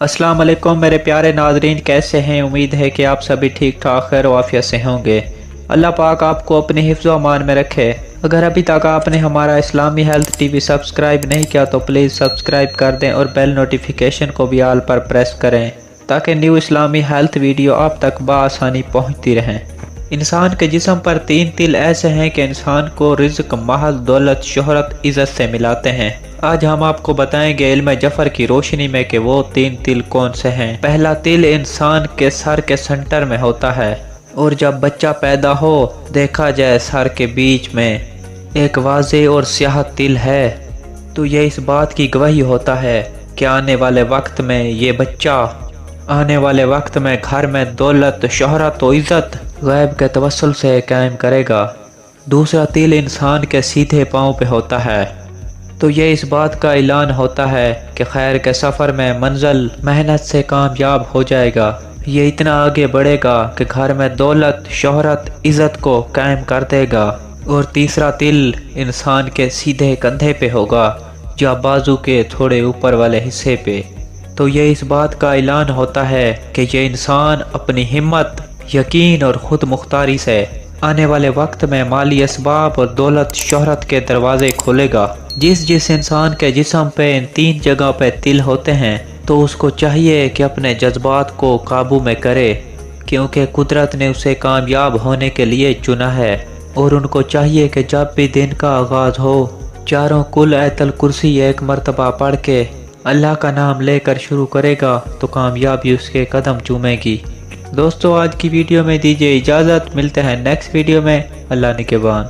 अस्सलाम वालेकुम मेरे प्यारे नाजरीन, कैसे हैं? उम्मीद है कि आप सभी ठीक ठाक खैर वाफियत से होंगे। अल्लाह पाक आपको अपने हिफ्ज़ व अमान में रखे। अगर अभी तक आपने हमारा इस्लामी हेल्थ टीवी सब्सक्राइब नहीं किया तो प्लीज़ सब्सक्राइब कर दें और बेल नोटिफिकेशन को भी आल पर प्रेस करें ताकि न्यू इस्लामी हेल्थ वीडियो आप तक बआसानी पहुँचती रहें। इंसान के जिस्म पर 3 तिल ऐसे हैं कि इंसान को रिज़्क, महल, दौलत, शोहरत, इज़्ज़त से मिलाते हैं। आज हम आपको बताएंगे इल्म जफर की रोशनी में कि वो 3 तिल कौन से हैं। पहला तिल इंसान के सर के सेंटर में होता है और जब बच्चा पैदा हो देखा जाए सर के बीच में एक वाज़े और स्याह तिल है तो ये इस बात की गवाही होता है कि आने वाले वक्त में ये बच्चा आने वाले वक्त में घर में दौलत, शोहरत और इज़्ज़त गैब के तवस्सुल से कायम करेगा। दूसरा तिल इंसान के सीधे पाँव पे होता है तो ये इस बात का ऐलान होता है कि खैर के सफ़र में मंजिल मेहनत से कामयाब हो जाएगा। ये इतना आगे बढ़ेगा कि घर में दौलत, शोहरत, इज़्ज़त को कायम कर देगा। और तीसरा तिल इंसान के सीधे कंधे पे होगा या बाजू के थोड़े ऊपर वाले हिस्से पे तो ये इस बात का ऐलान होता है कि ये इंसान अपनी हिम्मत, यकीन और खुद मुख्तारी से आने वाले वक्त में माली असबाब और दौलत, शोहरत के दरवाजे खोलेगा। जिस इंसान के जिस्म पे इन 3 जगह पे तिल होते हैं तो उसको चाहिए कि अपने जज्बात को काबू में करे क्योंकि कुदरत ने उसे कामयाब होने के लिए चुना है। और उनको चाहिए कि जब भी दिन का आगाज़ हो चारों कुल आयतल कुर्सी एक मरतबा पढ़ के अल्लाह का नाम लेकर शुरू करेगा तो कामयाबी उसके कदम चूमेगी। दोस्तों आज की वीडियो में दीजिए इजाज़त, मिलते हैं नेक्स्ट वीडियो में। अल्लाह निगहबान।